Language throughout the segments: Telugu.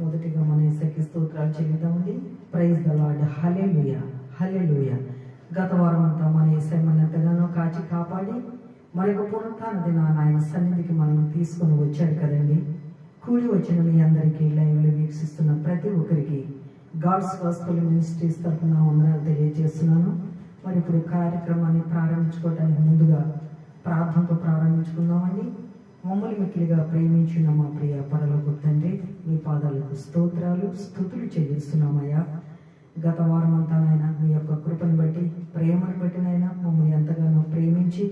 మొదటిగా మన యేసుకి స్తోత్రాలు చెల్లిద్దామండి. Praise the lord. Hallelujah, hallelujah. గత వారం అంతా మన యేసయ్య మనల్ని ఎంతగానో కాచి కాపాడి మరొక పునరుత్థాన దినాన ఆయన సన్నిధికి మనం తీసుకొని వచ్చాడు కదండి. కూడి వచ్చిన మీ అందరికీ, లైవ్లో వీక్షిస్తున్న ప్రతి ఒక్కరికి గాడ్స్ గాస్పెల్ మినిస్ట్రీస్ తరఫున వందనాలు తెలియజేస్తున్నాను. మరి ఇప్పుడు కార్యక్రమాన్ని ప్రారంభించుకోవడానికి ముందుగా ప్రార్థనతో ప్రారంభించుకుందామండి. మమ్మల్ని మిక్కిలిగా ప్రేమించిన మా ప్రియ పరలోక తండ్రి, మీ పాదాలకు స్తోత్రాలు స్తుతులు చెల్లిస్తున్నామయ్యా. గత వారం అంతా నాయన మీ యొక్క కృపను బట్టి, ప్రేమను బట్టి నాయన మమ్మల్ని ఎంతగానో ప్రేమించి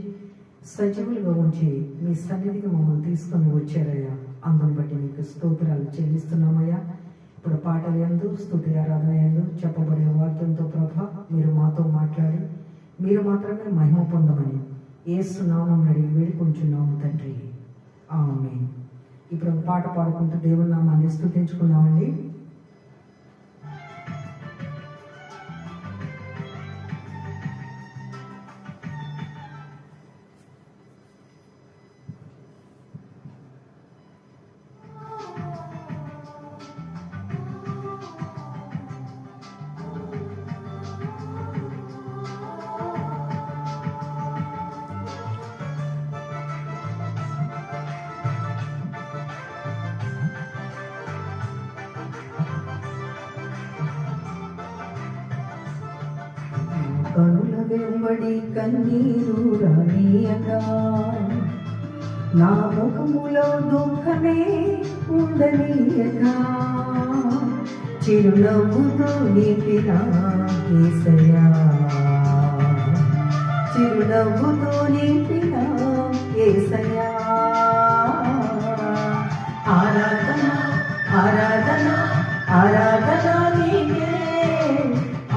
సజీవులుగా ఉంచి మీ సన్నిధికి మమ్మల్ని తీసుకొని వచ్చారయ్యా. అందుని బట్టి మీకు స్తోత్రాలు చెల్లిస్తున్నామయ్యా. ఇప్పుడు పాటలు యందు, స్తుతి ఆరాధన యందు చెప్పబడే వాక్యంతో ప్రభా మీరు మాతో మాట్లాడి మీరు మాత్రమే మహిమ పొందమని యేసు నామం అడిగి వేడుకుంటున్నాము తండ్రి, ఆమేన్. ఇప్పుడు ఒక పాట పాడుకుంటూ దేవుని నామాన్ని స్తుతించుకున్నామండి. కనుల వెంబడి కన్నీరు రానీయగా, నా ముఖములో దుఃఖమే ఉండనీయగా, చిరునవ్వుతో నింపిన యేసయ్యా, చిరునవ్వుతో నింపిన యేసయ్యా. ఆరాధన ఆరాధన ఆరాధన నీకే,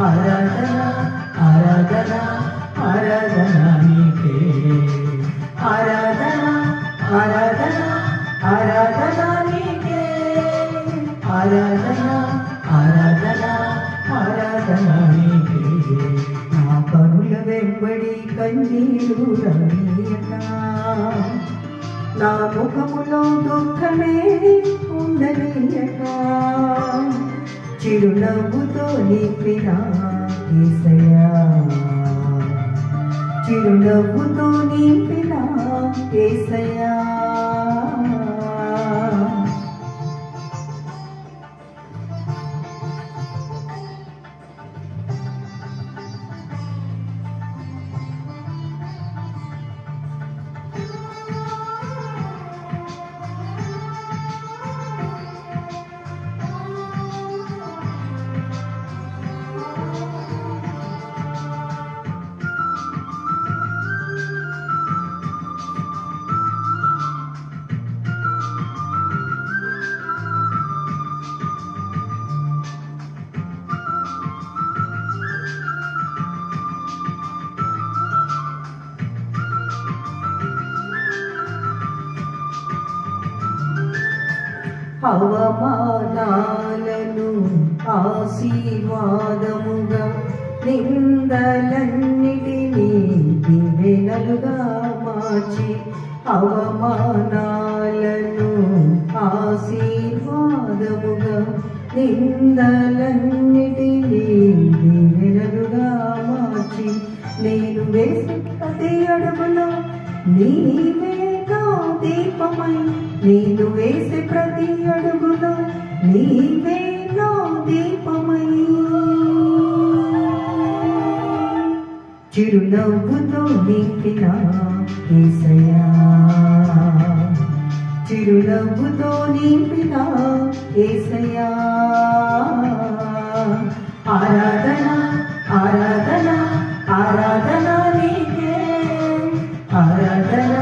ఆరాధన ఆరాధన ఆరాధన నీకే, ఆరాధన ఆరాధన ఆరాధన నీకే, ఆరాధన ఆరాధన ఆరాధన నీకే. నా కనుల వెంబడి కన్నీరు రానీయగా, నా ముఖములో దుఃఖమే ఉండనీయగా, చిరునవ్వుతో నింపిన యేసయ్యా, చిరునవ్వుతో నింపిన యేసయ్యా. అవమానాలను ఆశీర్వాదముగా, నిందలన్నిటినీ దీవెనలుగా మార్చి, అవమానాలను ఆశీర్వాదముగా, నిందలన్నిటినీ దీవెనలుగా మార్చి, నేను వేసే ప్రతి అడుగులో నీవే నా దీపమై, నేను వేసే ప్రతి అడుగులో నీవే నా దీపమై, చిరునవ్వుతో నింపిన యేసయ్యా, చిరునవ్వుతో నింపిన యేసయ్యా. ఆరాధన ఆరాధన ఆరాధన నీకే, ఆరాధన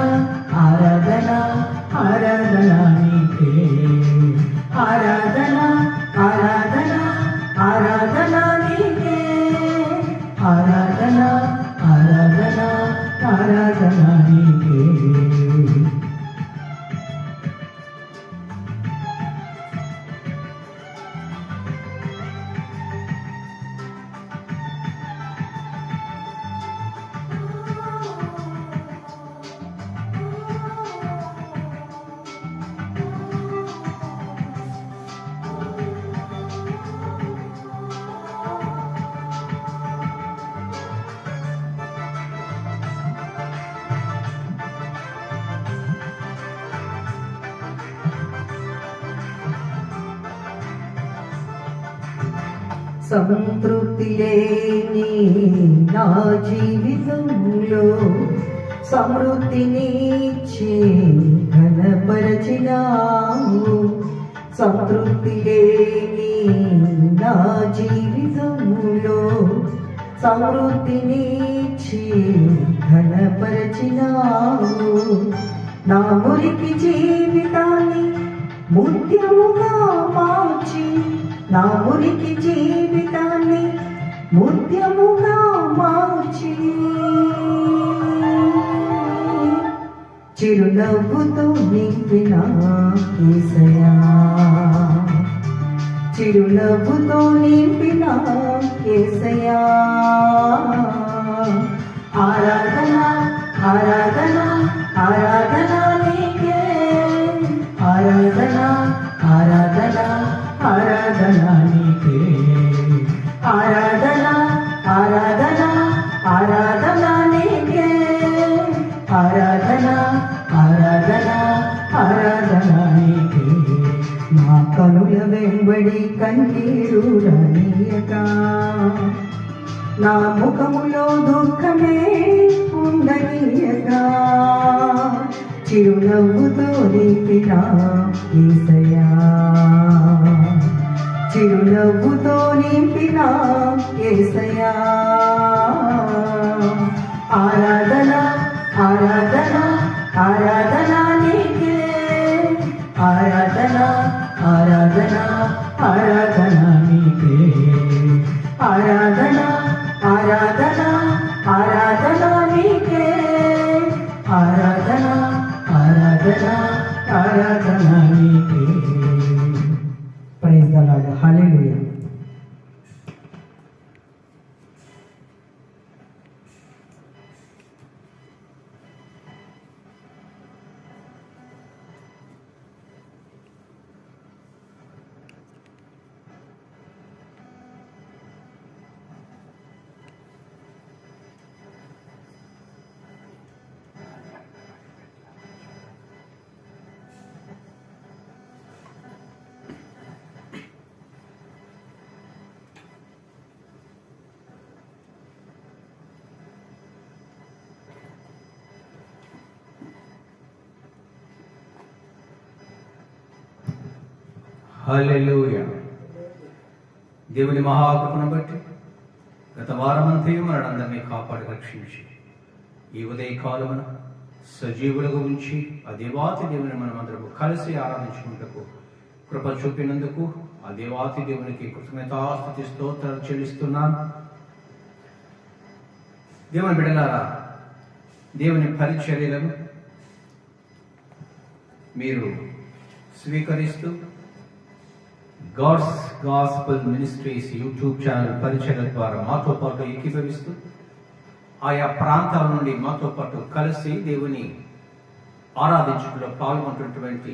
ఆరాధన ఆరాధన నీకే, ఆరాధన ఆరాధన ఆరాధన నీకే, ఆరాధన ఆరాధన ఆరాధన నీకే. సంతృప్తి లేని నా జీవితంలో సమృద్ధినిచ్చి ఘనపరచినావు. సంతృప్తి లేని నా జీవితంలో సమృద్ధినిచ్చి ఘనపరచినావు. నా మురికి జీవితాన్ని ముత్యముగా మార్చి, నా మురికి జీవితాన్ని ముత్యముగా మార్చి, చిరునవ్వుతో నింపిన యేసయ్యా, చిరునవ్వుతో నింపిన యేసయ్యా. ఆరాధన ఆరాధన ఆరాధన నీకే, ఆరాధన ఆరాధన ఆరాధన నీకే, ఆరాధన ఆరాధన ఆరాధన నీకే, ఆరాధన ఆరాధన ఆరాధన నీకే. నా కనుల వెంబడి కన్నీరు రానీయక, నా ముఖములో దుఃఖమే ఉండనీయక, చిరునవ్వుతో నింపిన యేసయ్యా, చిరునవ్వుతో నింపిన యేసయ్యా. ఆరాధన ఆరాధన ఆరాధన నీకే, ఆరాధన ఆరాధన ఆరాధన నీకే, ఆరాధన ఆరాధన ఆరాధన నీకే, ఆరాధన ఆరాధన ఆరాధన నీకే. Praise the lord. Hallelujah. Hallelujah. దేవుని మహాకృపను బట్టి గత వారమంతయు మనందరినీ కాపాడి రక్షించి ఈ ఉదయకాలమున సజీవులుగా ఉంచి ఆ దేవాతి దేవుని మనమందరము కలిసి ఆరాధించుకుంటకు కృప చూపినందుకు ఆ దేవాతి దేవునికి కృతజ్ఞతాస్తుతి స్తోత్రాలు చెల్లిస్తున్నాను. దేవుని బిడ్డలారా, దేవుని పరిచర్యలను మీరు స్వీకరిస్తూ God's gospel ministries YouTube channel పరిచర్య ద్వారా మాతో పాటు ఏకీభవిస్తూ ఆయా ప్రాంతాల నుండి మాతో పాటు కలిసి దేవుని ఆరాధించుటలో పాల్గొంటున్నటువంటి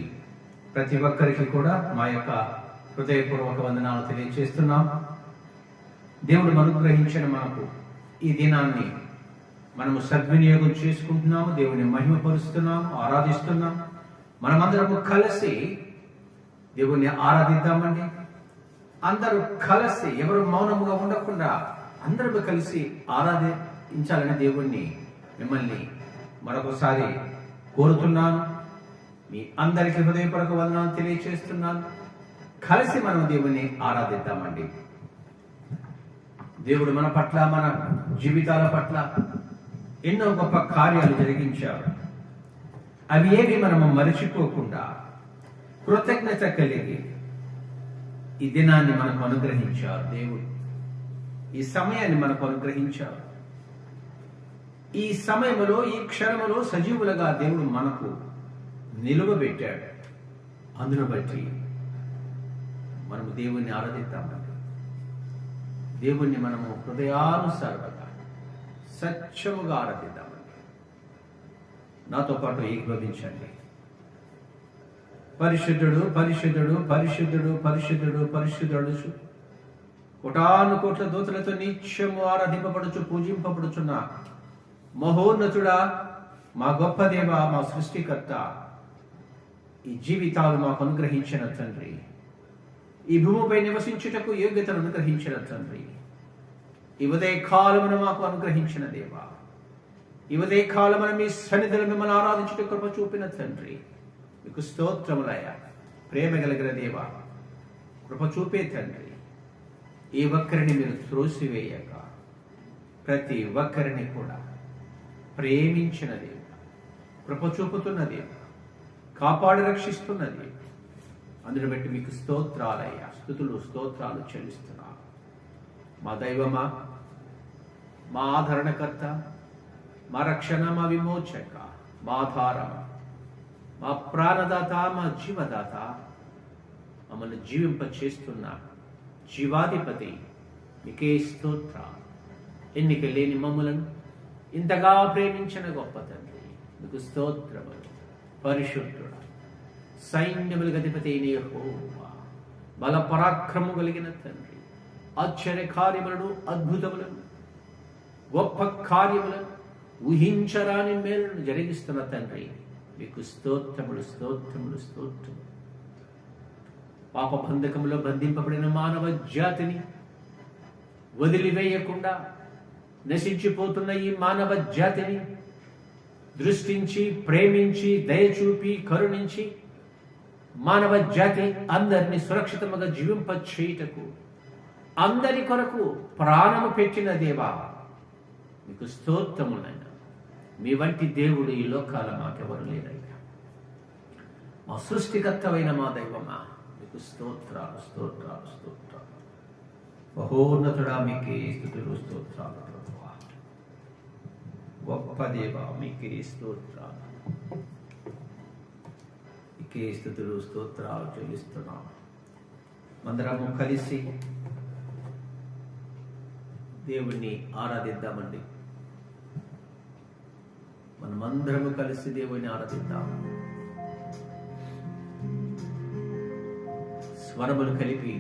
ప్రతి ఒక్కరికి కూడా మా యొక్క హృదయపూర్వక వందనాలు తెలియజేస్తున్నాం. దేవుడు అనుగ్రహించిన మనకు ఈ దినాన్ని మనము సద్వినియోగం చేసుకుంటున్నాము, దేవుని మహిమపరుస్తున్నాము, ఆరాధిస్తున్నాం. మనమందరము కలిసి దేవుణ్ణి ఆరాధిద్దామండి. అందరూ కలిసి, ఎవరు మౌనముగా ఉండకుండా అందరూ కలిసి ఆరాధించాలని దేవుణ్ణి మిమ్మల్ని మరొకసారి కోరుతున్నాను. మీ అందరికీ హృదయపూర్వక వందనాలు తెలియజేస్తున్నాను. కలిసి మనం దేవుణ్ణి ఆరాధిద్దామండి. దేవుడు మన పట్ల, మన జీవితాల పట్ల ఎన్నో గొప్ప కార్యాలు జరిగించారు. అవి ఏవి మనము మరచిపోకుండా కృతజ్ఞత కలిగి ఈ దినాన్ని మనకు అనుగ్రహించారు. దేవుడు ఈ సమయాన్ని మనకు అనుగ్రహించారు. ఈ సమయంలో, ఈ క్షణంలో సజీవులుగా దేవుడు మనకు నిలువబెట్టాడు. అందును బట్టి మనము దేవుణ్ణి ఆరాధిద్దామండి. దేవుణ్ణి మనము హృదయానుసారంగా సత్యముగా ఆరాధిద్దామండి. నాతో పాటు ఏకీభవించండి. పరిశుద్ధుడు పరిశుద్ధుడు పరిశుద్ధుడు పరిశుద్ధుడు పరిశుద్ధుడు, కోటాను కోట్ల దూతలతో నిత్యము ఆరాధింపబడుచు పూజింపబడుచున్న మహోన్నతుడా, మా గొప్ప దేవ, మా సృష్టికర్త, ఈ జీవితాలు మాకు అనుగ్రహించిన తండ్రి, ఈ భూమిపై నివసించుటకు యోగ్యతను అనుగ్రహించిన తండ్రి, ఈ ఉదయ కాలమును మాకు అనుగ్రహించిన దేవా, ఈ ఉదయ కాలమున మీ సన్నిధిలో మిమ్మల్ని ఆరాధించుటకు కృప చూపిన తండ్రి, మీకు స్తోత్రములయ్యా. ప్రేమ కలిగిన దేవా, కృప చూపే తండ్రి, ఈ ఒక్కరిని మీరు త్రోసివేయక ప్రతి ఒక్కరిని కూడా ప్రేమించిన దేవ, కృప చూపుతున్న దేవ, కాపాడి రక్షిస్తున్న దేవ, అందుని బట్టి మీకు స్తోత్రాలయ్యా, స్తుతులు స్తోత్రాలు చెల్లిస్తున్నాను. మా దైవమా, మా ఆదరణకర్త, మా రక్షణ, మా విమోచక, మా ఆధారమ, మా ప్రాణదాత, మా జీవదాత, మమ్మల్ని జీవింప చేస్తున్న జీవాధిపతి మీకే స్తోత్ర. ఎన్నిక లేని మమ్మలను ఇంతగా ప్రేమించిన గొప్ప తండ్రి మీకు స్తోత్రములు. పరిశుద్ధుడ, సైన్యములకు అధిపతి అయిన యెహోవా, బల పరాక్రమం కలిగిన తండ్రి, ఆశ్చర్య కార్యములను, అద్భుతములను, గొప్ప కార్యములను, ఊహించరాని మేలును జరిగిస్తున్న తండ్రి మీకు స్తోత్రములు, స్తోత్రములు, స్తోత్రములు. పాప బంధకములో బంధింపబడిన మానవ జాతిని వదిలివేయకుండా నశించిపోతున్న ఈ మానవ జాతిని దృష్టించి, ప్రేమించి, దయచూపి, కరుణించి మానవ జాతి అందరినీ సురక్షితముగా జీవింప చేయుటకు అందరి కొరకు ప్రాణము పెట్టిన దేవా మీకు స్తోత్రములైనా. మీ వంటి దేవుడు ఈ లోకాల మాకెవరు లేరయ్యా. మా సృష్టికర్తమైన మా దైవమా మీకు స్తోత్రాలు, స్తోత్రాలు, స్తోత్రాలు. మహోన్నతుడా మీకే స్తుతులు, స్తోత్రాలు. ప్రభువా, గొప్ప దేవా మీకే స్తోత్రాలు, మీకే స్తుతులు, స్తోత్రాలు చెల్లిస్తున్నాం. అందరము కలిసి దేవుణ్ణి ఆరాధిద్దామండి. మనమందరము కలిసి దేవుణ్ణి ఆరాధిద్దాం. స్వరములు కలిపి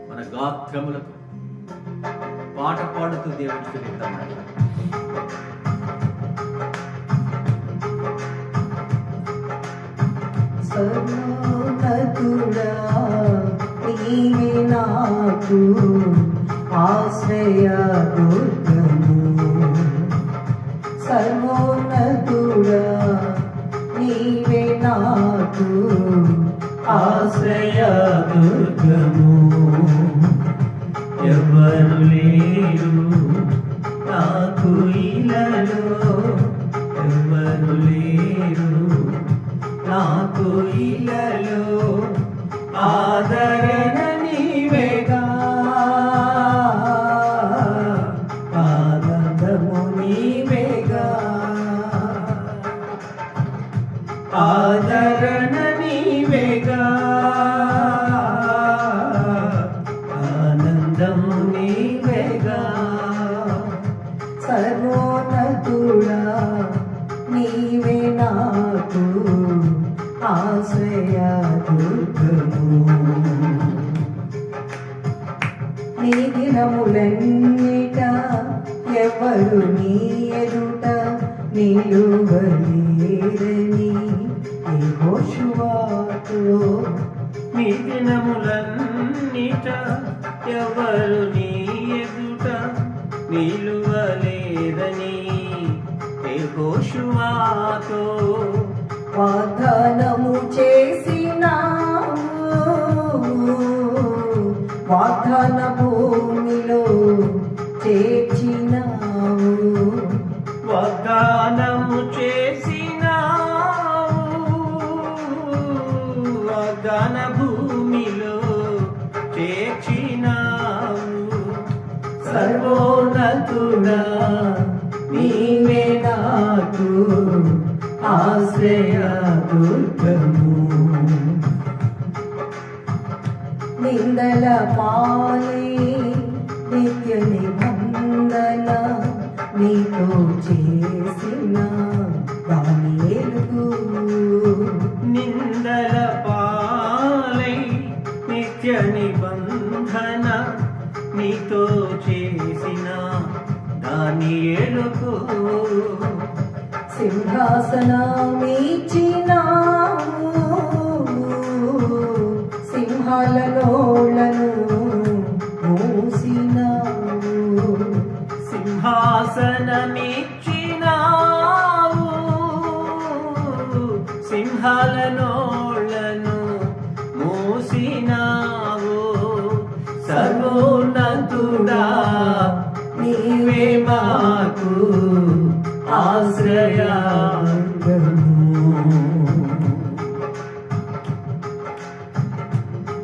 మన గాత్రములకు పాట పాడుతూ దేవుని స్తుతిద్దామండి. సర్వోన్నతుడా నీవే నాకు ఆశ్రయ దుర్గము. సర్వోన్నతుడా నీవే నాకు ఆశ్రయ దుర్గము. ఎవరు లేరు నాకు ఇలలో, ఎవరు లేరు నాకు ఇలలో, ఆదరణ నీవేగా, ఆనందము నీవేగా, ఆదరణ నీవేగా, ఆనందము నీవేగా. సర్వోన్నతుడా నీవే నాకు ఆశ్రయ దుర్గము. నీ దినములన్నిట ఎవరు నీ ఎదుట నిలువలేరని యెహోషువతో. నీ దినములన్నిట ఎవరు నీ ఎదుట నిలువలేదని యెహోషువతో వాగ్దానము చేసినావు, వాగ్దాన భూమిలో చేర్చినావు, వాగ్దానము చేసినావు, వాగ్దాన భూమిలో చేర్చినావు. సర్వోన్నతుడా నీవే నాకు ఆశ్రయ దుర్గము. నిందల పాలై నిత్య నిబంధన నీతో చేసిన దానియేలుకు. నిందల పాలై నిత్య నిబంధన నీతో చేసిన దానియేలుకు సింహాసనమిచ్చినావు, సింహ సింహాలలోలను మూసినావు, సింహాసనమిచ్చినావు, సింహాల నోళ్లను మూసినావు. సర్వోన్నతుడా నీవే మాకు ఆశ్రయదుర్గము.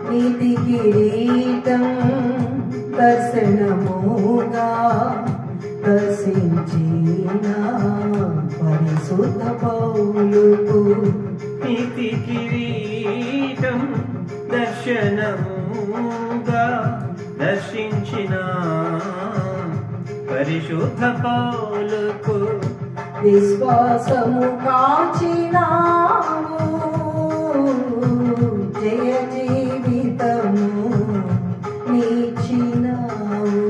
నీతి కిరీటం దర్శనముగా దర్శించిన పరిశుద్ధ పౌలుకు, నీతి కిరీటం దర్శనముగా దర్శించిన పరిశుద్ధ పౌలుకు, విశ్వాసము కాచినావు, జయ జీవితము నీచినావు,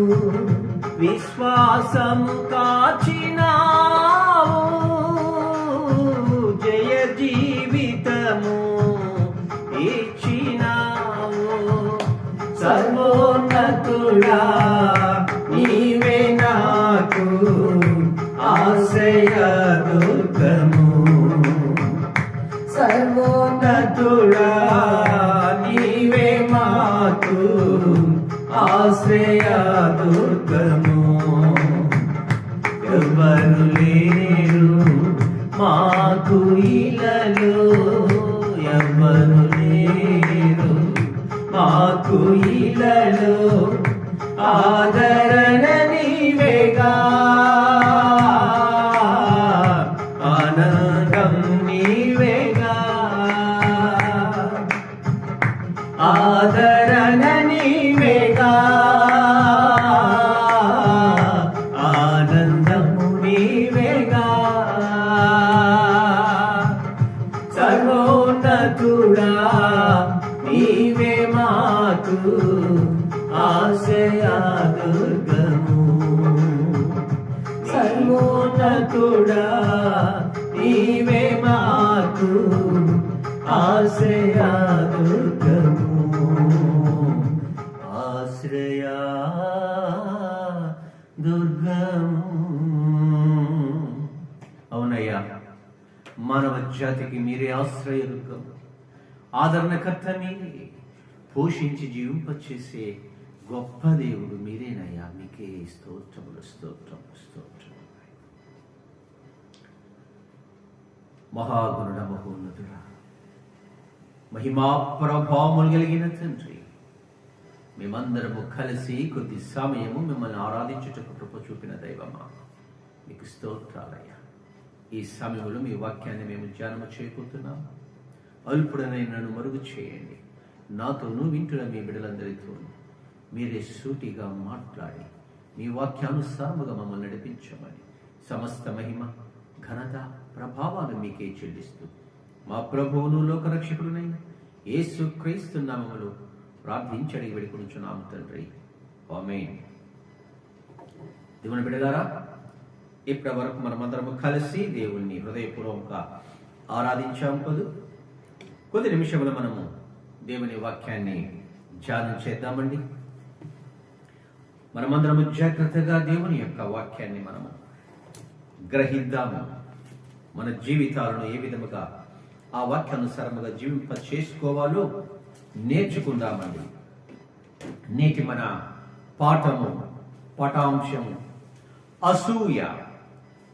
విశ్వాసము కాచినావు, జయ జీవితము ఇచ్చినావు. సర్వోన్నతుడా నీవే నాకు ఆశ్రయదుర్గము. సర్వోన్నతుడా నీవే మాకు ఆశ్రయదుర్గము. ఎవ్వరు లేరు మాకు ఇలలో, ఎవ్వరు లేరు మాకు ఇలలో, ఆదరణ నీవేగా, ఆనందం నీవేగా, ఆదరణ నీవేగా, ఆనందము నీవేగా. సర్వోన్నతుడా నీవే మాకు ఆశ్రయదుర్గము. సర్వోన్నతుడా నీవే మాకు ఆశ్రయదుర్గము. ఆశ్రయదుర్గము. అవునయ్యా, మానవ జాతికి మీరే ఆశ్రయదుర్గం, ఆదరణకర్త మీరే, పోషించి జీవింపచేసే గొప్ప దేవుడు మీరేనయ్యా. మీకే స్తోత్రములు, స్తోత్రములు, స్తోత్రములు. మహాగుణుడ, మహోన్నతుడా, మహిమా ప్రభావములు కలిగిన తండ్రి, మేమందరము కలిసి కొద్ది సమయము మిమ్మల్ని ఆరాధించుటకు కృప చూపిన దైవమా, మీకు స్తోత్రాలయ్యా. ఈ సమయంలో మీ వాక్యాన్ని మేము ధ్యానము చేయబోతున్నాము. అల్పుడనైన నన్ను మరుగు చేయండి. నాతోనూ వింటున్న మీ బిడ్డలందరితో మీరే సూటిగా మాట్లాడి మీ వాక్యానుసారముగా మమ్మల్ని నడిపించమని సమస్త మహిమ, ఘనత, ప్రభావాలు మీకే చెల్లిస్తూ మా ప్రభువును లోకరక్షకుడునైన యేసు క్రీస్తు నామములో ప్రార్థించడి వేడుకొనుచున్నాము తండ్రి, ఆమేన్. దేవుని బిడ్డలారా, ఇప్పటి వరకు మనమందరము కలిసి దేవుణ్ణి హృదయపూర్వకంగా ఆరాధించాము కదూ. కొద్ది నిమిషములు మనము దేవుని వాక్యాన్ని ధ్యానం చేద్దామండి. మనమందరము జాగ్రత్తగా దేవుని యొక్క వాక్యాన్ని మనము గ్రహిద్దాము. మన జీవితాలను ఏ విధముగా ఆ వాక్యానుసారముగా జీవింప చేసుకోవాలో నేర్చుకుందామండి. నేటి మన పాఠాంశము అసూయ.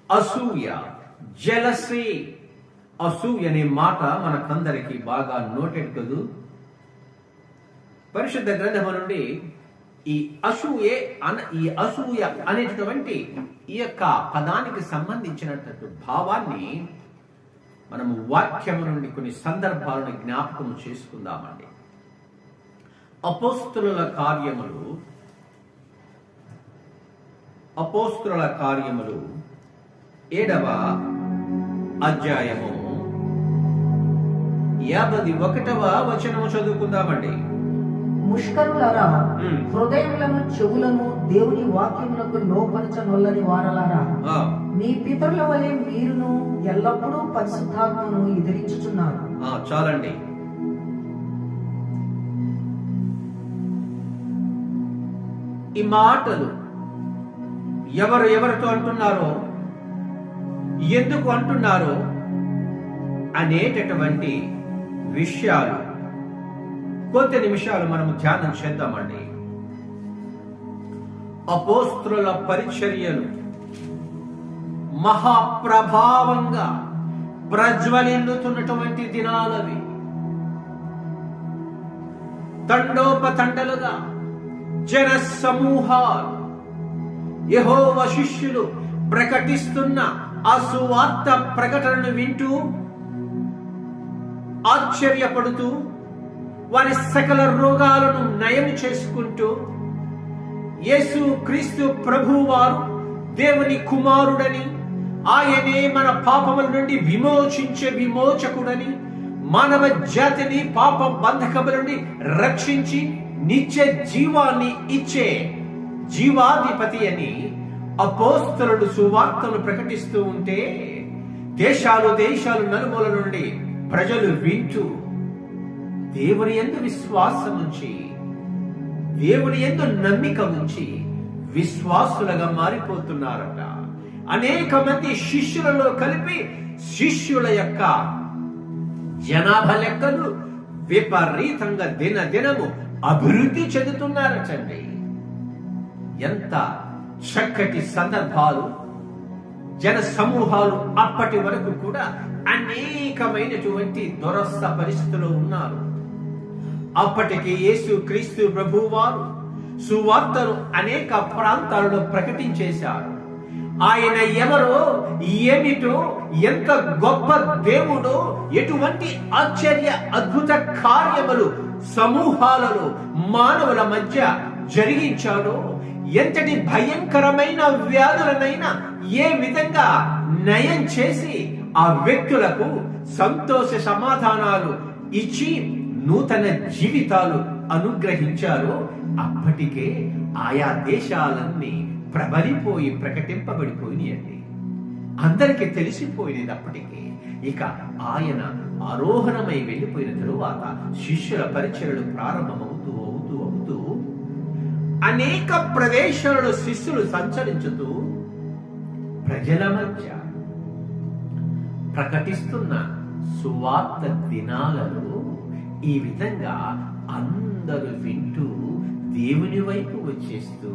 అసూయ, జెలసీ. అసూయ అనే మాట మనకందరికి బాగా నోటెడ్ కదూ. పరిశుద్ధ గ్రంథము నుండి ఈ అసూయ అనేటటువంటి ఈ యొక్క పదానికి సంబంధించినటువంటి భావాన్ని మనము వాక్యము నుండి కొన్ని సందర్భాలను జ్ఞాపకం చేసుకుందామండి. అపోస్తుల కార్యములు 7వ అధ్యాయము 51వ వచనము చదువుకుందామండి. ముష్కరులారా, హృదయములను చెవులను దేవుని వాక్యములకు లోపరచనొల్లని వారలారా, మీ పితరుల వలె మీరును ఎల్లప్పుడూ పరిశుద్ధాత్మను ఎదిరించుచున్నారు. చాలండి. ఈ మాటలు ఎవరితో అంటున్నారో, ఎందుకు అంటున్నారో అనేటటువంటి విషయాలు కొద్ది నిమిషాలు మనం ధ్యానం చేద్దామండి. అపోస్తలుల పరిచర్యలు మహాప్రభావంగా ప్రజ్వలిల్లుతున్నటువంటి దినాలవి. తండోపతండలుగా జన సమూహాలు యెహోవా శిష్యులు ప్రకటిస్తున్న ఆ సువార్త ప్రకటనను వింటూ ఆశ్చర్యపడుతూ వారి సకల రోగాలను నయం చేసుకుంటూ యేసు క్రీస్తు ప్రభువారు దేవుని కుమారుడని, ఆయనే మన పాపముల నుండి విమోచించే విమోచకుడని, మానవ జాతిని పాప బంధకముల నుండి రక్షించి నిత్య జీవాన్ని ఇచ్చే జీవాధిపతి అని అపోస్తలుడు సువార్తను ప్రకటిస్తూ ఉంటే దేశాలు నలుమూల నుండి ప్రజలు వింటూ దేవుని యందు విశ్వాసం ఉంచి, దేవుని యందు నమ్మిక ఉంచి విశ్వాసులుగా మారిపోతున్నారట. అనేక మంది శిష్యులలో కలిపి శిష్యుల యొక్క జనాభా లెక్కలు విపరీతంగా దినదినము అభివృద్ధి చెందుతున్నారటండి. ఎంత చక్కటి సందర్భాలు! జన సమూహాలు అప్పటి వరకు కూడా అనేకమైనటువంటి దురస్థ పరిస్థితుల్లో ఉన్నారు. అప్పటికి యేసు క్రీస్తు ప్రభువారు సువార్తను అనేక ప్రాంతాలలో ప్రకటించేశారు. ఆయన ఎవరో, ఏమిటో, ఎంత గొప్ప దేవుడో, ఎటువంటి ఆశ్చర్య అద్భుత కార్యములు సమూహాలలో మానవుల మధ్య జరిగించాడో, ఎంతటి భయంకరమైన వ్యాధులనైనా ఏ విధంగా నయం చేసి ఆ వ్యక్తులకు సంతోష సమాధానాలు ఇచ్చి నూతన జీవితాలు అనుగ్రహించారో అప్పటికే ఆయా దేశాలన్నీ ప్రబలిపోయి ప్రకటింపబడిపోయినాయండి. అందరికీ తెలిసిపోయినది అప్పటికే. ఇక ఆయన ఆరోహణమై వెళ్ళిపోయిన తరువాత శిష్యుల పరిచర్యలు ప్రారంభమవుతూ అవుతూ అవుతూ అనేక ప్రదేశాలలో శిష్యులు సంచరించుతూ ప్రజల మధ్య ప్రకటిస్తున్న సువార్త దినాలలో ఈ విధంగా అందరూ వింటూ దేవుని వైపు వచ్చేస్తూ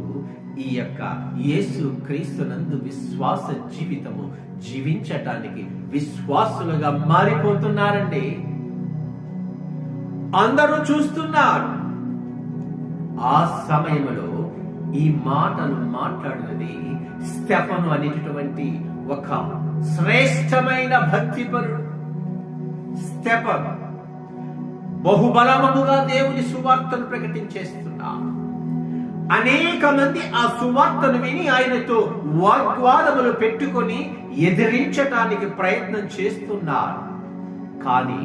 ఈ యొక్క యేసు క్రీస్తునందు విశ్వాస జీవితము జీవించటానికి విశ్వాసులుగా మారిపోతున్నారండి. అందరూ చూస్తున్నారు. ఆ సమయంలో ఈ మాటలు మాట్లాడినది స్టెఫను అనేటటువంటి ఒక శ్రేష్టమైన భక్తిపరుడు. స్టెఫను బహుబలముగా దేవుని సువార్తను ప్రకటించేస్తున్నారు. అనేక మంది ఆ సువార్తను విని ఆయనతో వాగ్వాదములు పెట్టుకొని ఎదిరించటానికి ప్రయత్నం చేస్తున్నారు. కానీ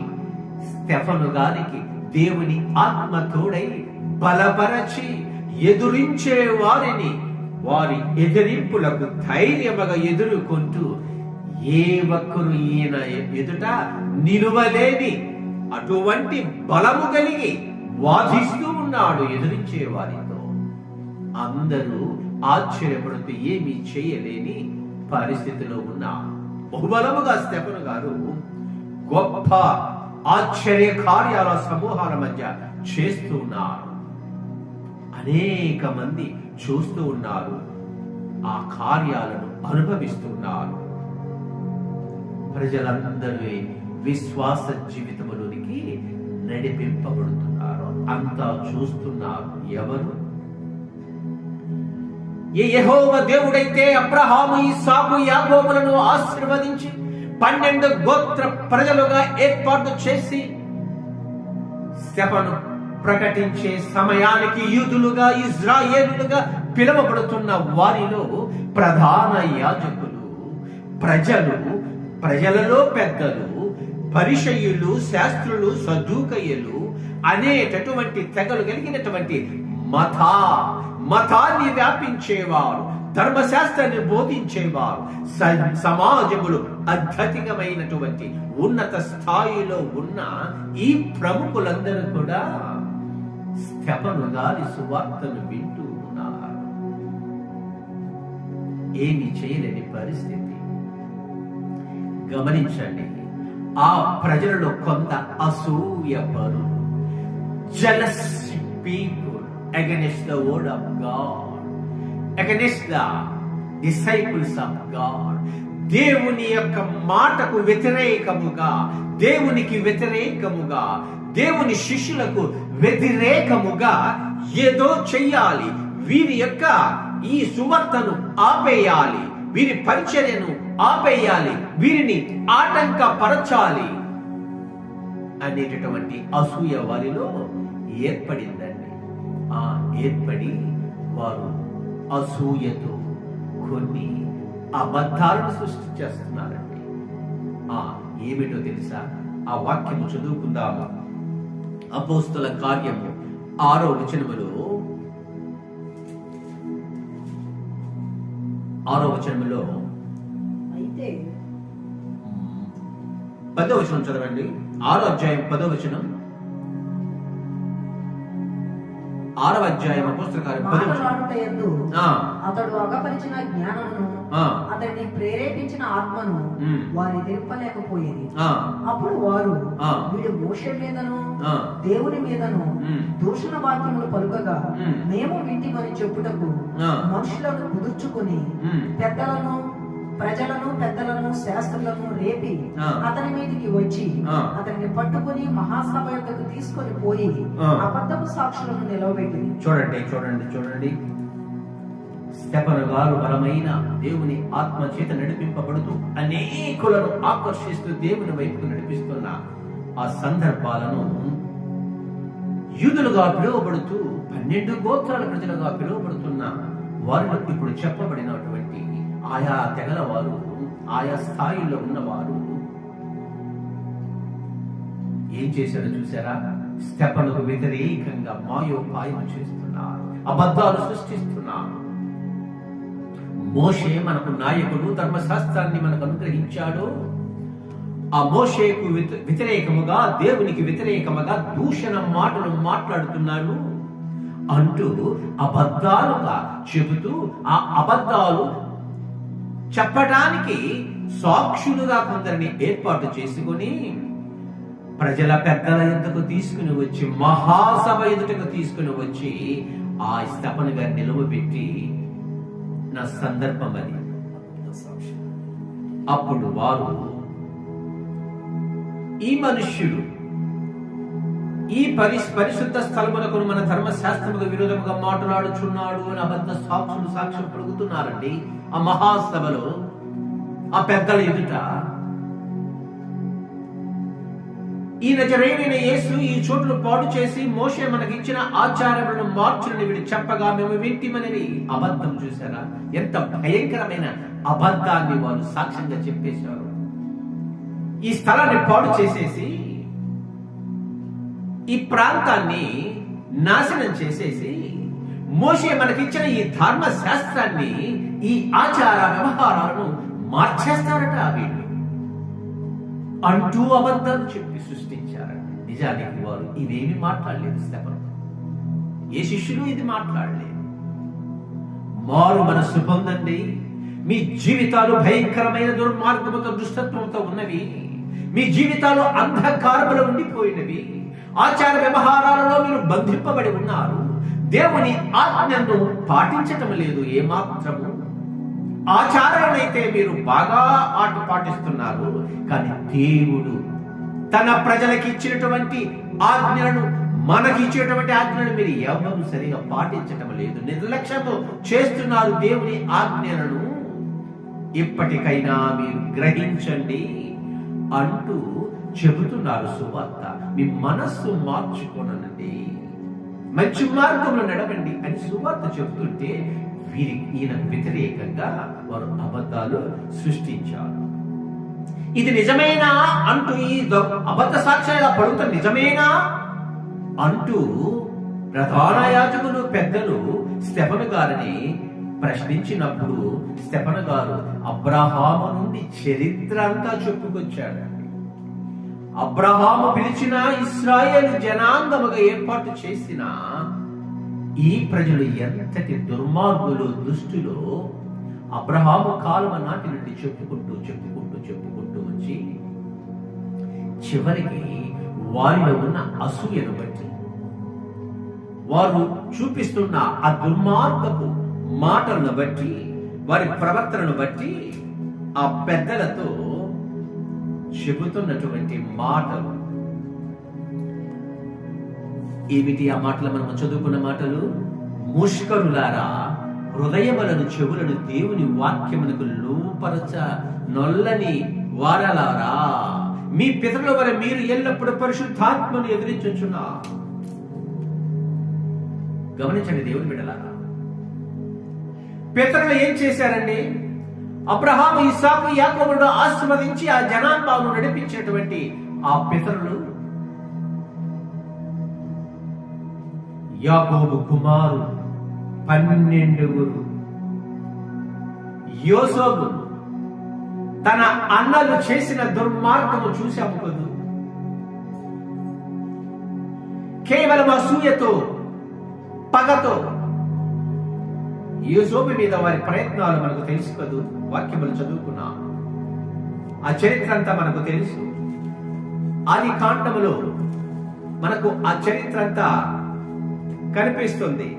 స్టెఫను గారికి దేవుని ఆత్మ తోడై బలపరచి ఎదురించే వారి ఎదిరింపులకు ధైర్యముగా ఎదుర్కొంటూ ఏ ఒక్కరు ఈయన ఎదుట నిలువలేని అటువంటి బలము కలిగి వాదిస్తూ ఉన్నాడు ఎదురించే వారితో. అందరూ ఆశ్చర్యపడుతూ ఏమీ చేయలేని పరిస్థితిలో ఉన్న బహుబలముగా స్టెఫను గారు గొప్ప ఆశ్చర్య కార్యాల సమూహాల మధ్య చేస్తూ ఉన్నారు. అనేక మంది చూస్తూ ఉన్నారు. ఆ కార్యాలను అనుభవిస్తున్నారు. ప్రజలందరూ విశ్వాస జీవితంలోనికి నడిపింపబడుతున్నారు. అంతా చూస్తున్నారు. ఎవరు? ఏ యెహోవా దేవుడైతే అబ్రహాము, ఇస్సాకు, యాకోబులను ఆశీర్వదించి 12 గోత్ర ప్రజలుగా ఏర్పాటు చేసి స్టెఫను ప్రకటించే సమయానికి యూదులుగా, ఇజ్రాయేలులుగా పిలువబడుతున్న వారిలో ప్రధాన యాజకులు, ప్రజలలో పెద్దలు, పరిసయ్యులు, శాస్త్రులు, సద్దూకయ్యులు అనేటటువంటి తెగలు కలిగినటువంటి మతాన్ని వ్యాపించేవారు, ధర్మశాస్త్రాన్ని బోధించేవారు, సమాజములు అత్యధికమైనటువంటి ఉన్నత స్థాయిలో ఉన్న ఈ ప్రముఖులందరూ కూడా స్టెఫను గారి సువార్తను వింటూ ఉన్నారు. ఏమి చేయలేని పరిస్థితి. గమనించండి, ఆ ప్రజలలో కొంత అసూయపరులు, jealous people against the word of God, against the disciples of God. దేవుని యొక్క మాటకు వ్యతిరేకముగా, దేవునికి వ్యతిరేకముగా, దేవుని శిష్యులకు వ్యతిరేకముగా ఏదో చెయ్యాలి, వీరి యొక్క ఈ సువార్తను ఆపేయాలి, వీరి పరిచర్యను ఆపేయాలి, వీరిని ఆటంకపరచాలి అనేటటువంటి అసూయ వారిలో ఏర్పడిందండి. ఆ ఏర్పడి వారు అసూయతో కొన్ని అబద్ధాలను సృష్టించేస్తున్నారండి. ఏమిటో తెలుసా? ఆ వాక్యము చదువుకుందాము. అపోస్తల కార్యము 6వ వచనములో 6వ వచనములో అయితే 10వ వచనం చదవండి. 6వ అధ్యాయం 10వ వచనం. 6వ అధ్యాయం అపోస్తల కార్యం 10వ వచనం. అతడు అగపరిచిన జ్ఞానమును, అతడిని ప్రేరేపించిన ఆత్మను వారి తెలుపలేకపోయేది. అప్పుడు వారు వీడు మోషే మీదను దేవుని మీదను దూషణ వాక్యములు పలుకగా మేము వింటిమని చెప్పుటకు మనుషులను కుదుర్చుకుని పెద్దలను శాస్త్రులను రేపి అతని మీదకి వచ్చి అతన్ని పట్టుకుని మహాసభ యొక్కకు తీసుకొని పోయి అబద్ధపు సాక్షులను నిలవబెట్టి. చూడండి స్టెఫను గారు బలమైన దేవుని ఆత్మ చేత నడిపింపబడుతూ అనేకులను ఆకర్షిస్తూ దేవుని వైపుకు నడిపిస్తున్న ఆ సందర్భాలను యూదులుగా పిలువబడుతూ 12 గోత్రాల ప్రజలుగా పిలువబడుతున్న వారిలో ఇప్పుడు చెప్పబడినటువంటి ఆయా తెగల వారు, ఆయా స్థాయిలో ఉన్నవారు ఏం చేశారో చూసారా? స్టెఫనుకు వ్యతిరేకంగా మాయోపాయం చేస్తున్నారు, అబద్ధాలు సృష్టిస్తున్నారు. మోషే మనకు నాయకుడు, ధర్మశాస్త్రాన్ని మనకు అనుగ్రహించాడు. ఆ మోషేకు వ్యతిరేకముగా, దేవునికి వ్యతిరేకముగా దూషణ మాటలు మాట్లాడుతున్నారు అంటూ అబద్ధాలుగా చెబుతూ ఆ అబద్ధాలు చెప్పడానికి సాక్షులుగా కొందరిని ఏర్పాటు చేసుకుని ప్రజల పెద్దల ఎదుటకు తీసుకుని వచ్చి, మహాసభ ఎదుటకు తీసుకుని వచ్చి ఆ స్టెఫను గారిని నిలువబెట్టి నా సందర్భం అది. అప్పుడు వారు ఈ మనుష్యుడు ఈ పరిశుద్ధ స్థలములకు మన ధర్మశాస్త్రముకు విరోధముగా మాట్లాడుచున్నాడు అని అబద్ధ సాక్ష్యం పలుకుతున్నారండి. ఆ మహాసభలో ఆ పెద్దల ఎదుట ఈ నజరేయుడైన యేసు ఈ చోట్లు పాడు చేసి మోషే మనకిచ్చిన ఆచారములను మార్చునని వీడు చెప్పగా మేము వింటిమని అబద్ధం. చూసారా ఎంత భయంకరమైన అబద్ధాన్ని వారు సాక్ష్యంగా చెప్పేశారు. ఈ స్థలాన్ని పాడు చేసేసి, ఈ ప్రాంతాన్ని నాశనం చేసేసి, మోషే మనకిచ్చిన ఈ ధర్మశాస్త్రాన్ని, ఈ ఆచార వ్యవహారాలను మార్చేస్తారట వీళ్ళు అంటూ అబద్ధాలు చెప్పి సృష్టించారండి. నిజానికి వారు ఇవేమి మాట్లాడలేదు. స్టెఫను, ఏ శిష్యులు ఇది మాట్లాడలేదు. మారు మనస్సు పొందండి. మీ జీవితాలు భయంకరమైన దుర్మార్గముతో, దుష్టత్వంతో ఉన్నవి. మీ జీవితాలు అంధకారములో ఉండిపోయినవి. ఆచార వ్యవహారాలలో మీరు బంధింపబడి ఉన్నారు. దేవుని ఆజ్ఞను పాటించటం లేదు ఏమాత్రము. ఆచారాలైతే మీరు బాగా పాటిస్తున్నారు, కానీ దేవుడు తన ప్రజలకి ఇచ్చినటువంటి ఆజ్ఞలను, మనకి ఇచ్చినటువంటి ఆజ్ఞలను మీరు ఎవరు సరిగా పాటించటం లేదు, నిర్లక్ష్యంతో చేస్తున్నారు దేవుని ఆజ్ఞలను. ఇప్పటికైనా మీరు గ్రహించండి అంటూ చెబుతున్నారు సువార్త. మీ మనస్సు మార్చుకోనండి, మంచి మార్గంలో నడవండి అని సువార్త చెబుతుంటే ఈయనకు వ్యతిరేకంగా వారు అబద్ధాలు సృష్టించారు. ఇది నిజమేనా అంటూ, ఈ అబద్ధ సాక్ష్యాలుగా పడుతున్న నిజమేనా అంటూ ప్రధాన యాజకులు, పెద్దలు స్టెఫను గారిని ప్రశ్నించినప్పుడు స్టెఫను గారు అబ్రహాము నుండి చరిత్ర అంతా చెప్పుకొచ్చాడు. అబ్రహాము పిలిచిన ఇశ్రాయేలు జనాంగముగా ఏర్పాటు చేసిన ఈ ప్రజలు ఎంతటి దుర్మార్గులు, దుష్టులు, అబ్రహాము కాలం నాటి నుండి చెప్పుకుంటూ వచ్చి చివరికి వారిలో ఉన్న అసూయను బట్టి, వారు చూపిస్తున్న ఆ దుర్మార్గపు మాటలను బట్టి, వారి ప్రవర్తనను బట్టి ఆ పెద్దలతో చెబుతున్నటువంటి మాటలు ఏమిటి? ఆ మాటలు మనం చదువుకున్న మాటలు, ముష్కరులారా, హృదయములను చెవులను దేవుని వాక్యమునకు లోపరచ నొల్లని వారలారా, మీ పితరుల వల్ల మీరు ఎల్లప్పుడూ పరిశుద్ధాత్మను ఎదిరించుచున్నా. గమనించండి దేవుని బిడ్డలారా, పితరులు ఏం చేశారండి? అబ్రహాము, ఇస్సాకు, యాకోబులను ఆశీర్వదించి ఆ జనాంగాలను నడిపించినటువంటి ఆ పితరులు యాకోబు కుమారు 12 యోసేపు తన అన్నలు చేసిన దుర్మార్గము చూశాము కదూ. కేవలం అసూయతో, పగతో యోసేపు మీద వారి ప్రయత్నాలు మనకు తెలుసు కదూ. వాక్యములు చదువుకున్నా, ఆ చరిత్ర అంతా మనకు తెలుసు. ఆది కాండములో మనకు ఆ చరిత్ర అంతా కనిపిస్తుంది.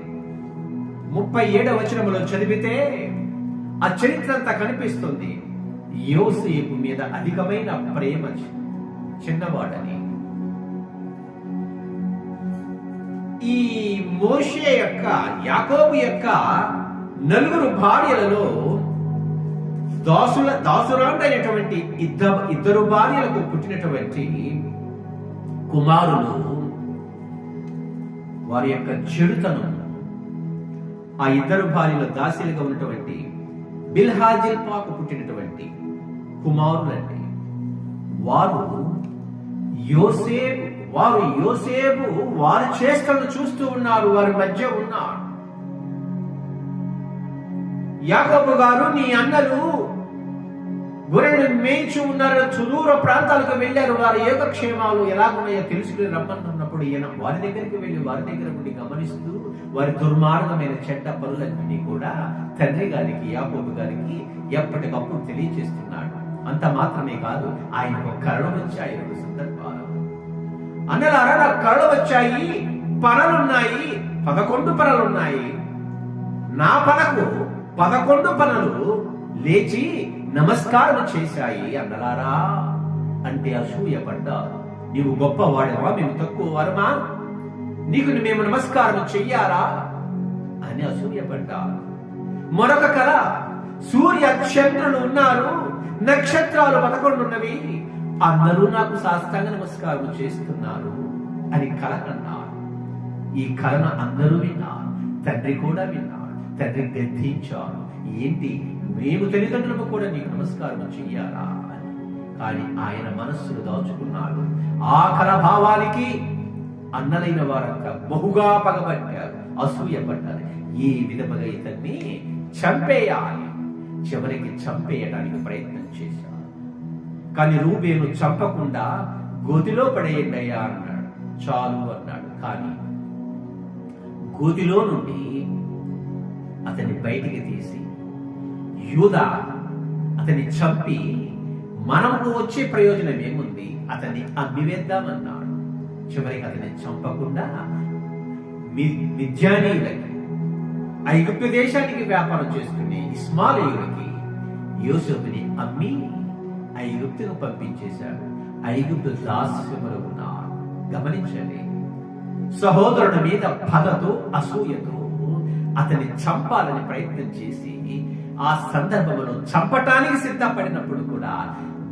37వ వచనములో చదివితే ఆ చరిత్ర అంతా కనిపిస్తుంది. యోసేపు మీద అధికమైన ప్రేమ, చిన్నవాడని. ఈ మోషే యొక్క, యాకోబు యొక్క 4 భార్యలలో దాసురాండైనటువంటి ఇద్దరు భార్యలకు పుట్టినటువంటి కుమారులు వారి యొక్క చెడుతనం, ఆ ఇద్దరు భార్యలు దాసీలుగా ఉన్నటువంటి బిల్హాజిల్పాకు పుట్టినటువంటి కుమారులండి. వారు యోసేపు వారి చేష్టలను చూస్తూ ఉన్నారు, వారి మధ్య ఉన్నారు. యాకోబు గారు, నీ అన్నలు గొర్రెలను మేయిచు ఉన్నారు, సుదూర ప్రాంతాలకు వెళ్ళారు, వారి యోగక్షేమాలు ఎలాగున్నాయో తెలుసుకుని రమ్మన్నప్పుడు ఈయన వారి దగ్గరికి వెళ్ళి వారి దగ్గర ఉండి గమనిస్తూ వారి దుర్మార్గమైన చెడ్డ పనులన్నీ కూడా తండ్రి గారికి, యాకోబు గారికి ఎప్పటికప్పుడు తెలియజేస్తున్నాడు. అంత మాత్రమే కాదు, ఆయనకు కరణ వచ్చాయి 2 సందర్భాలు. అన్నలారా, నాకు కరణ వచ్చాయి, పనులున్నాయి, 11 పనులున్నాయి. నా పనకు 11 పనులు లేచి నమస్కారం చేశాయి అన్నలారా అంటే అసూయపడ్డారు. నీవు గొప్పవాడవా, మేము తక్కువ వారమా, నీకు మేము నమస్కారం చెయ్యారా అని అసూయపడ్డారు. మరొక కళ, సూర్య చంద్రులు ఉన్నారు, నక్షత్రాలు 11 ఉన్నవి, అందరూ నాకు సాష్టాంగ నమస్కారం చేస్తున్నారు అని కళ కన్నారు. ఈ కళను అందరూ విన్నారు, తండ్రి కూడా విన్నాడు. తండ్రి గద్దించారు, ఏంటి మేము తల్లిదండ్రులకు కూడా నీకు నమస్కారం చెయ్యాలా అని. కానీ ఆయన మనస్సును దాచుకున్నాడు. ఆ కళ భావానికి అన్నలైన వారంతా బహుగా పగబట్టారు, అసూయపడ్డారు. ఈ విధముగా ఇతన్ని చంపేయాలి, చివరికి చంపేయడానికి ప్రయత్నం చేశారు. కానీ రూబేను చంపకుండా గోతిలో పడేయండి అయ్యా అన్నాడు. చాలు అన్నాడు. కానీ గోతిలో నుండి అతన్ని బయటికి తీసి యూదా అతన్ని చంపి మనకు వచ్చే ప్రయోజనం ఏముంది, అతన్ని అమ్మివేద్దామన్నాడు. చివరికి అతన్ని చంపకుండా మిద్యానీయులకి, ఐగుప్తు దేశానికి వ్యాపారం చేసుకునే ఇస్మాయిలీయులకి యోసేపుని అమ్మి ఐగుప్తుకు పంపించేశాడు. ఐగుప్తు దాస్యములో ఉన్నారు. గమనించండి, సహోదరుడి మీద పగతో, అసూయతో అతన్ని చంపాలని ప్రయత్నం చేసి ఆ సందర్భంలో చంపటానికి సిద్ధపడినప్పుడు కూడా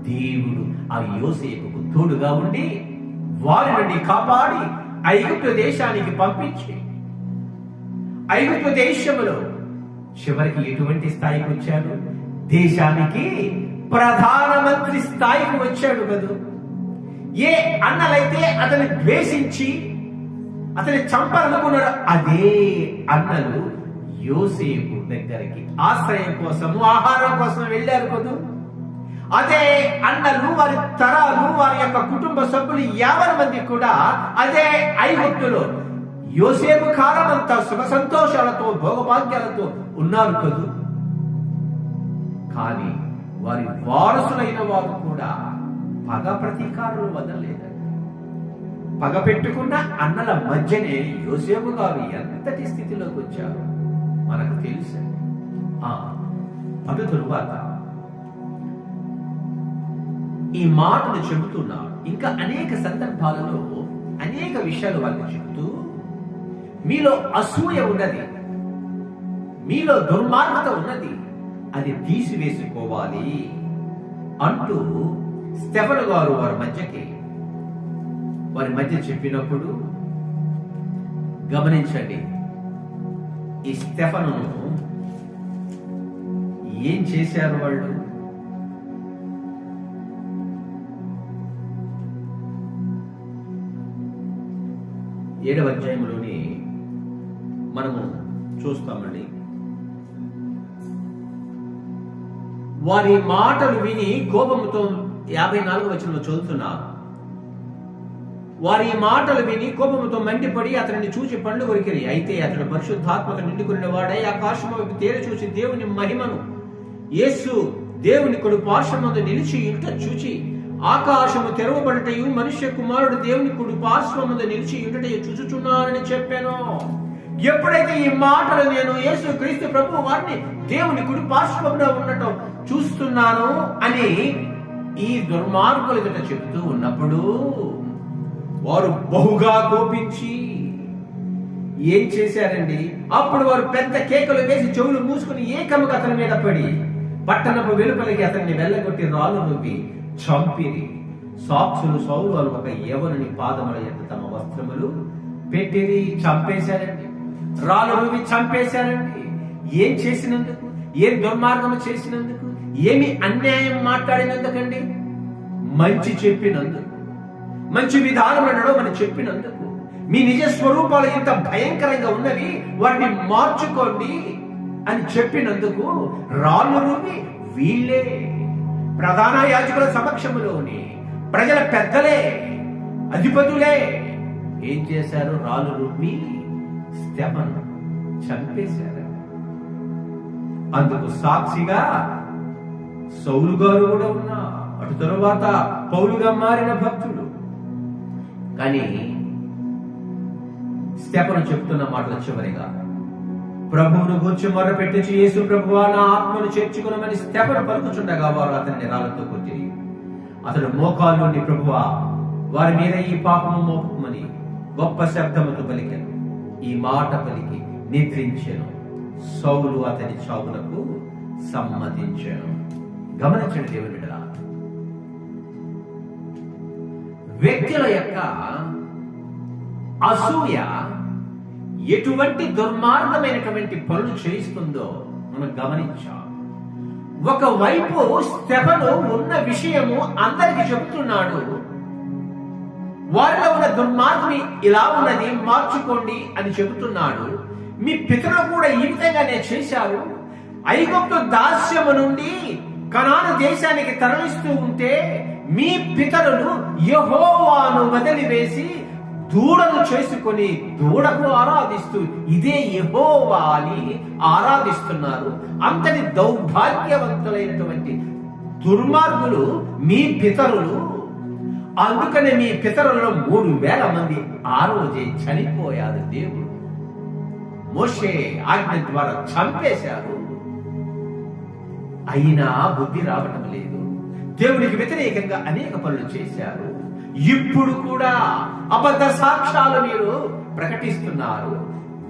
దేవుడు ఆ యోసేపుకు తోడుగా ఉండి వారి నుండి కాపాడి ఐగుప్తు దేశానికి పంపించి ఐగుప్తు దేశంలో చివరికి ఎటువంటి స్థాయికి వచ్చాడు? దేశానికి ప్రధానమంత్రి స్థాయికి వచ్చాడు కదా. ఏ అన్నలైతే అతన్ని ద్వేషించి అతన్ని చంపాలనుకున్నాడు, అదే అన్నలు యోసేపు దగ్గరికి ఆశ్రయం కోసము, ఆహారం కోసం వెళ్ళారు కదా. అదే అన్నలు, వారి తరాలు, వారి యొక్క కుటుంబ సభ్యులు 50 మంది కూడా అదే ఐగుప్తులో యోసేపు కాలమంతా సుఖ సంతోషాలతో, భోగభాగ్యాలతో ఉన్నారు కదూ. కానీ వారి వారసులైన వారు కూడా పగ ప్రతీకారులు వదలలేదండి. పగ పెట్టుకున్న అన్నల మధ్యనే యోసేపు గారు ఎంతటి స్థితిలోకి వచ్చారు మనకు తెలుసు. అటు తరువాత ఈ మాటలు చెబుతున్నారు. ఇంకా అనేక సందర్భాలలో అనేక విషయాలు వాళ్ళకి చెబుతూ, మీలో అసూయ ఉన్నది, మీలో దుర్మార్గత ఉన్నది, అది తీసివేసుకోవాలి అంటూ స్టెఫను గారు వారి మధ్య చెప్పినప్పుడు గమనించండి, ఈ స్టెఫను ఏం చేశారు వాళ్ళు? 7వ అధ్యాయంలోని మనము చూస్తామండి. వారి మాటలు విని కోపముతో 54వ వచనంలో చదువుతున్నారు. వారి మాటలు విని కోపముతో మండిపడి అతనిని చూచి పండ్లు కొరికిరి. అయితే అతడు పరిశుద్ధాత్మతో నిండుకున్న వాడై ఆకాశము వైపు తేరి చూసి దేవుని మహిమను, యేసు దేవుని కుడి పార్శ్వమందు నిలిచి ఇంట చూచి, ఆకాశము తెరవబడటయు మనుష్య కుమారుడు దేవుని కుడి పార్శ్వమందు నిలిచి ఇంటటయు చూచుచున్నానని చెప్పాను. ఎప్పుడైతే ఈ మాటలు నేను యేసు క్రీస్తు ప్రభు వారిని దేవుని కుడి పార్శ్వమున ఉండటం చూస్తున్నాను అని ఈ దుర్మార్గులు ఎదుట చెబుతూ ఉన్నప్పుడు వారు బహుగా కోపించి ఏం చేశారండి? అప్పుడు వారు పెద్ద కేకలు వేసి చెవులు మూసుకుని ఏకముగా అతని మీద పడి పట్టణపు వెలుపలికి అతన్ని వెళ్ళగొట్టి రాళ్ళు రువ్వి చంపిరి. సాక్షులు సౌలు అని ఒక యవనుని పాదముల యొక్క తమ వస్త్రములు పెట్టిరి. చంపేశారండి, రాళ్ళు రువ్వి చంపేశారండి. ఏం చేసినందుకు? ఏం దుర్మార్గము చేసినందుకు? ఏమి అన్యాయం మాట్లాడినందుకండి? మంచి చెప్పినందుకు, మంచి విధానంలో నడవమని చెప్పినందుకు, మీ నిజ స్వరూపాలు ఎంత భయంకరంగా ఉన్నవి వాటిని మార్చుకోండి అని చెప్పినందుకు రాళ్ళు రువ్వి వీళ్ళే ప్రధాన యాజకుల సమక్షములోని ప్రజల పెద్దలే, అధిపతులే ఏం చేశారు? రాళ్ళు రువ్వి స్టెఫను చంపేశారు. అందుకు సాక్షిగా సౌలు గారు కూడా ఉన్నా, అటు తరువాత పౌలుగా మారిన భక్తుడు. కానీ స్టెఫను చెప్తున్న మాటల చివరిగా ప్రభువును గూర్చి మొరపెట్టి, యేసు ప్రభువా నా ఆత్మను చేర్చుకునమని స్టెఫను పలుకుచుండగా వారు అతన్ని రాళ్లతో కొట్టి, అతడు మోకాల్లోని ప్రభువా వారి మీద ఈ పాపము మోపమని గొప్ప శబ్దముతో పలికాను. ఈ మాట పలికి నిద్రించెను. సౌలు అతని చావునకు సమ్మతించాను. గమనించండి దేవుని బిడ్డలారా, వ్యక్తుల యొక్క అసూయ ఎటువంటి దుర్మార్గమైనటువంటి పనులు చేయిస్తుందో మనం గమనించాం. ఒకవైపు స్టెఫను ఉన్న విషయము అందరికి చెబుతున్నాడు, వారిలో ఉన్న దుర్మార్గం ఇలా ఉన్నది, మార్చుకోండి అని చెబుతున్నాడు. మీ పితరులు కూడా ఈ విధంగానే చేశారు. ఐగుప్తు దాస్యము నుండి కనాను దేశానికి తరలిస్తూ ఉంటే మీ పితరులు యెహోవాను వదిలివేసి దూడను చేసుకొని దూడకు ఆరాధిస్తూ ఇదే యెహోవా అని ఆరాధిస్తున్నారు. అంతటి దౌర్భాగ్యవంతులైనటువంటి దుర్మార్గులు మీ పితరులు. అందుకనే మీ పితరులలో 3,000 మంది ఆ రోజే చనిపోయారు. దేవుడు మోషే ఆజ్ఞ ద్వారా చంపేశారు. అయినా బుద్ధి రావటం లేదు. దేవునికి వ్యతిరేకంగా అనేక పనులు చేశారు. ఇప్పుడు కూడా అబద్ధ సాక్ష్యాలు మీరు ప్రకటిస్తున్నారు.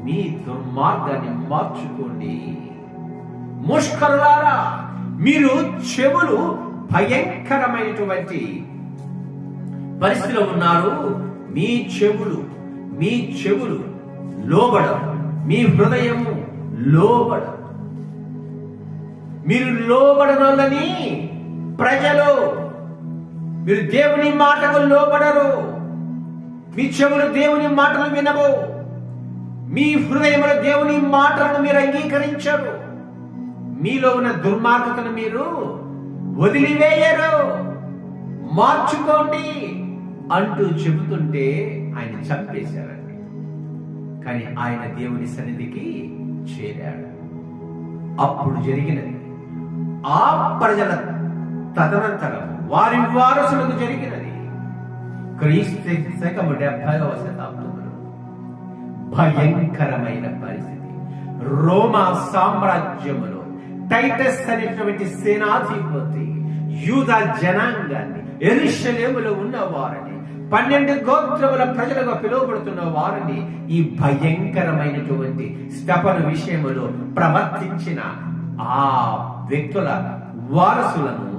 మీ దుర్మార్గాన్ని మార్చుకోండి. ముష్కరులారా, మీరు చెవులు భయంకరమైనటువంటి పరిస్థితిలో ఉన్నారు. మీ చెవులు లోబడవు, మీ హృదయము లోబడవు. మీరు లోబడనని ప్రజలు, మీరు దేవుని మాటకు లోబడరు. మీ చెవులు దేవుని మాటలు వినవు. మీ హృదయములు దేవుని మాటలను మీరు అంగీకరించరు. మీలో ఉన్న దుర్మార్గతను మీరు వదిలివేయరు. మార్చుకోండి అంటూ చెబుతుంటే ఆయన చంపేశారండి. కానీ ఆయన దేవుని సన్నిధికి చేరాడు. అప్పుడు జరిగినది ఆ ప్రజల తదనంతరం వారి వారసులకు జరిగినది. క్రీస్తు శకము 70వ శతాబ్దంలో భయంకరమైన పరిస్థితి. రోమా సామ్రాజ్యములో టైటస్ అనేటువంటి సేనాధిపతి యూదా జనాంగాన్ని, యెరూషలేములో ఉన్న వారిని, 12 గోత్రముల ప్రజలుగా పిలువబడుతున్న వారిని ఈ భయంకరమైనటువంటి స్తపన విషయములో ప్రవర్తించిన ఆ వ్యక్తుల వారసులను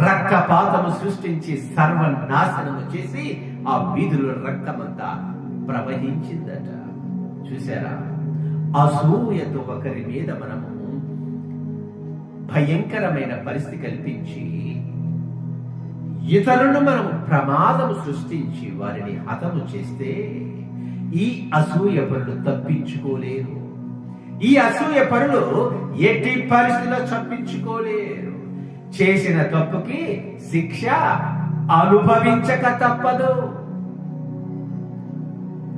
రక్తపాతము సృష్టించి సర్వనాశనము చేసి ఆ వీధుల రక్తమంతా ప్రవహించిందట. చూసారా? అసూయతో ఒకరి మీద మనము భయంకరమైన పరిస్థితి కల్పించి ఇతరులను మనము ప్రమాదము సృష్టించి వారిని హతము చేస్తే ఈ అసూయ పరులు తప్పించుకోలేరు. ఈ అసూయ పరులు ఎట్టి పరిస్థితిలో తప్పించుకోలేరు. చేసిన తప్పుకి శిక్ష అనుభవించక తప్పదు.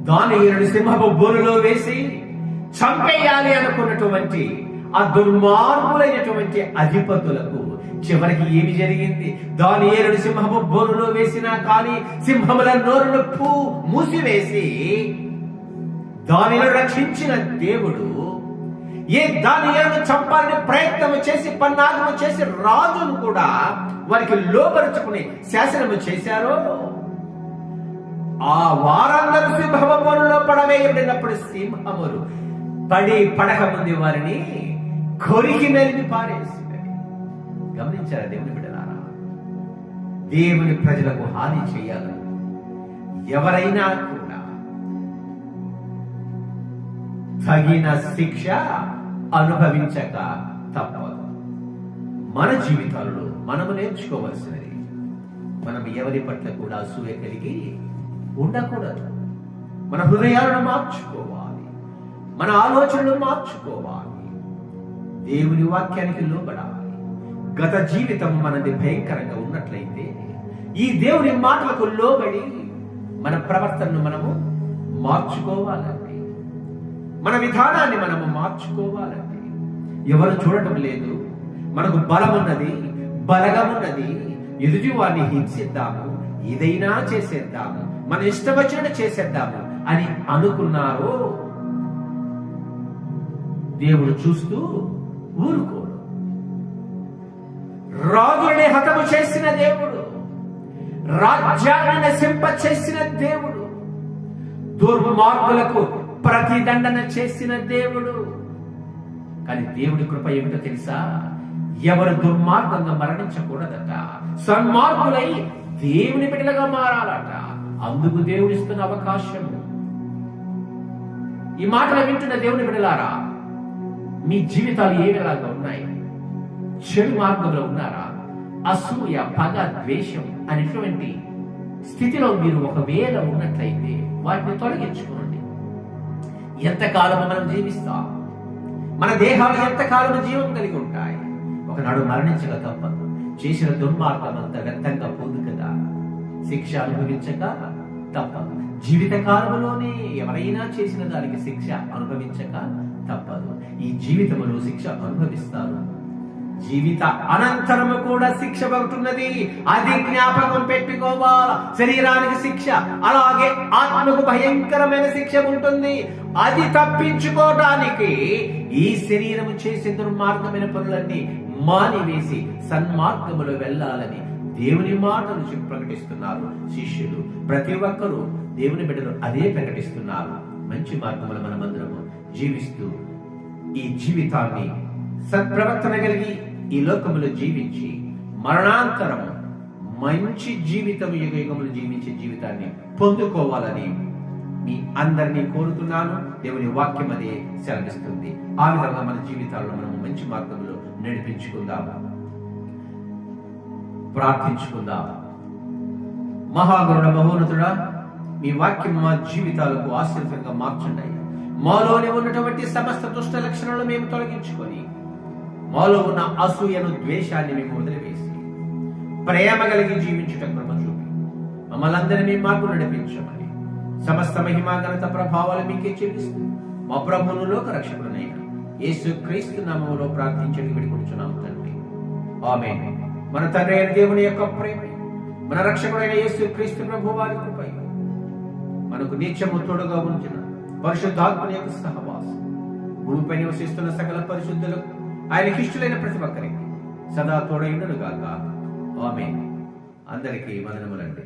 దానియేలును సింహపు బోనులో వేసి చంపేయాలి అనుకున్నటువంటి ఆ దుర్మార్గులైనటువంటి అధిపతులకు చివరికి ఏమి జరిగింది? దానియేలును సింహపు బోనులో వేసినా కానీ సింహముల నోరును మూసివేసి దానియేలును రక్షించిన దేవుడు దానియేలును చంపాలని ప్రయత్నం చేసి పన్నాగము చేసి రాజును కూడా వారికి లోపరుచుకుని శాసనము చేశారో ఆ వారందరూ సింహపు బోనులో పడవేయబడినప్పుడు సింహములు పడక ముందు వారిని కొరికి నలిపి పారేసి. గమనించారా దేవుని బిడ్డలారా? దేవుని ప్రజలకు హాని చేయాలని ఎవరైనా కూడా తగిన శిక్ష అనుభవించక తప్పదు. మన జీవితాలలో మనము నేర్చుకోవలసినది, మనం ఎవరి పట్ల కూడా అసూయ కలిగి ఉండకూడదు. మన హృదయాలను మార్చుకోవాలి, మన ఆలోచనలు మార్చుకోవాలి, దేవుని వాక్యానికి లోబడాలి. గత జీవితం మనది భయంకరంగా ఉన్నట్లయితే ఈ దేవుని మాటలకు లోబడి మన ప్రవర్తనను మనము మార్చుకోవాలండి. మన విధానాన్ని మనము మార్చుకోవాలండి. ఎవరు చూడటం లేదు, మనకు బలమున్నది, బలగమున్నది, ఎదుటి వారిని హింసిద్దాము, ఏదైనా చేసేద్దాము, మన ఇష్టం వచ్చినట్టు చేసేద్దాము అని అనుకున్నారో దేవుడు చూస్తూ ఊరుకోడు. రాజుల్ని హతము చేసిన దేవుడు, రాజ్యాన్ని నశింప చేసిన దేవుడు, దుర్మార్గులకు ప్రతిదండన చేసిన దేవుడు. కానీ దేవుడి కృప ఏమిటో తెలుసా? ఎవరు దుర్మార్గంగా మరణించకూడదట, సన్మార్గులై దేవుని బిడ్డలుగా మారాలట. అందుకు దేవుడిస్తున్న అవకాశము. ఈ మాటలు వింటున్న దేవుని బిడ్డలారా, మీ జీవితాలు ఏ విధంగా ఉన్నాయి? చెడు మార్గంలో ఉన్నారా? అసూయ, పగ, ద్వేషం అనేటువంటి స్థితిలో మీరు ఒకవేళ ఉన్నట్లయితే వాటిని తొలగించుకోండి. ఎంతకాలము మనం జీవిస్తాం? మన దేహాలు ఎంతకాలము జీవం కలిగి ఉంటాయి? ఒకనాడు మరణించక తప్పదు. చేసిన దుర్మార్గం అంతా వ్యర్థంగా పోదు కదా. శిక్ష అనుభవించక తప్పదు. జీవిత కాలంలోనే ఎవరైనా చేసిన దానికి శిక్ష అనుభవించక తప్పదు. ఈ జీవితంలో శిక్ష అనుభవిస్తారు. జీవిత అనంతరము కూడా శిక్ష పడుతున్నది. అది జ్ఞాపకం పెట్టుకోవాలా. శరీరానికి శిక్ష, అలాగే ఆత్మకు భయంకరమైన శిక్ష ఉంటుంది. అది తప్పించుకోవడానికి ఈ శరీరము చేసే దుర్మార్గమైన పనులన్నీ మానివేసి సన్మార్గములో వెళ్ళాలని దేవుని మాటలు చెప్పి ప్రకటిస్తున్నారు శిష్యులు. ప్రతి ఒక్కరూ దేవుని బిడ్డలు అదే ప్రకటిస్తున్నారు. మంచి మార్గముల మనమందరము జీవిస్తూ ఈ జీవితాన్ని సత్ప్రవర్తన కలిగి ఈ లోకములో జీవించి మరణాంతరము మంచి జీవితం, యుగములు జీవించే జీవితాన్ని పొందుకోవాలని మీ అందరినీ కోరుతున్నాను. దేవుని వాక్యం అదే సెలవిస్తుంది. ఆ విధంగా మన జీవితాల్లో మనము మంచి మార్గంలో నడిపించుకుందాము, ప్రార్థించుకుందాం. మహాగరుడ, మహోన్నతుడా, మీ వాక్యం మా జీవితాలకు ఆశీర్వాదంగా మార్చండి. మాలోనే ఉన్నటువంటి సమస్త దుష్ట లక్షణాలను మేము తొలగించుకొని మాలో ఉన్న అసూయను, ద్వేషాన్ని మేము వదిలివేసి ప్రేమ కలిగి జీవించుట కృప చూపి మమ్మల్ని అందరినీ మాకు నడిపించమని సమస్త మహిమా ఘనత ప్రభావాలు మీకే చెల్లిస్తూ మా ప్రభువును లోక రక్షకుడనైన యేసు క్రీస్తు నామములో ప్రార్థించడానికి వేడుకొనుచున్నాము తండ్రి. ఆమేన్. మన తండ్రి అయిన దేవుని యొక్క ప్రేమ, మన రక్షకుడైన యేసు క్రీస్తు ప్రభు వారి కృప, మనకు నిత్యము తోడుగా ఉంచిన పరిశుద్ధాత్మని యొక్క సహవాసం, భూమిపై నివసిస్తున్న సకల పరిశుద్ధులకు, ఆయనకి ఇష్టలైన ప్రతి ఒక్కరికి సదా తోడైనను గాక. ఆమేన్. అందరికీ వందనములండి.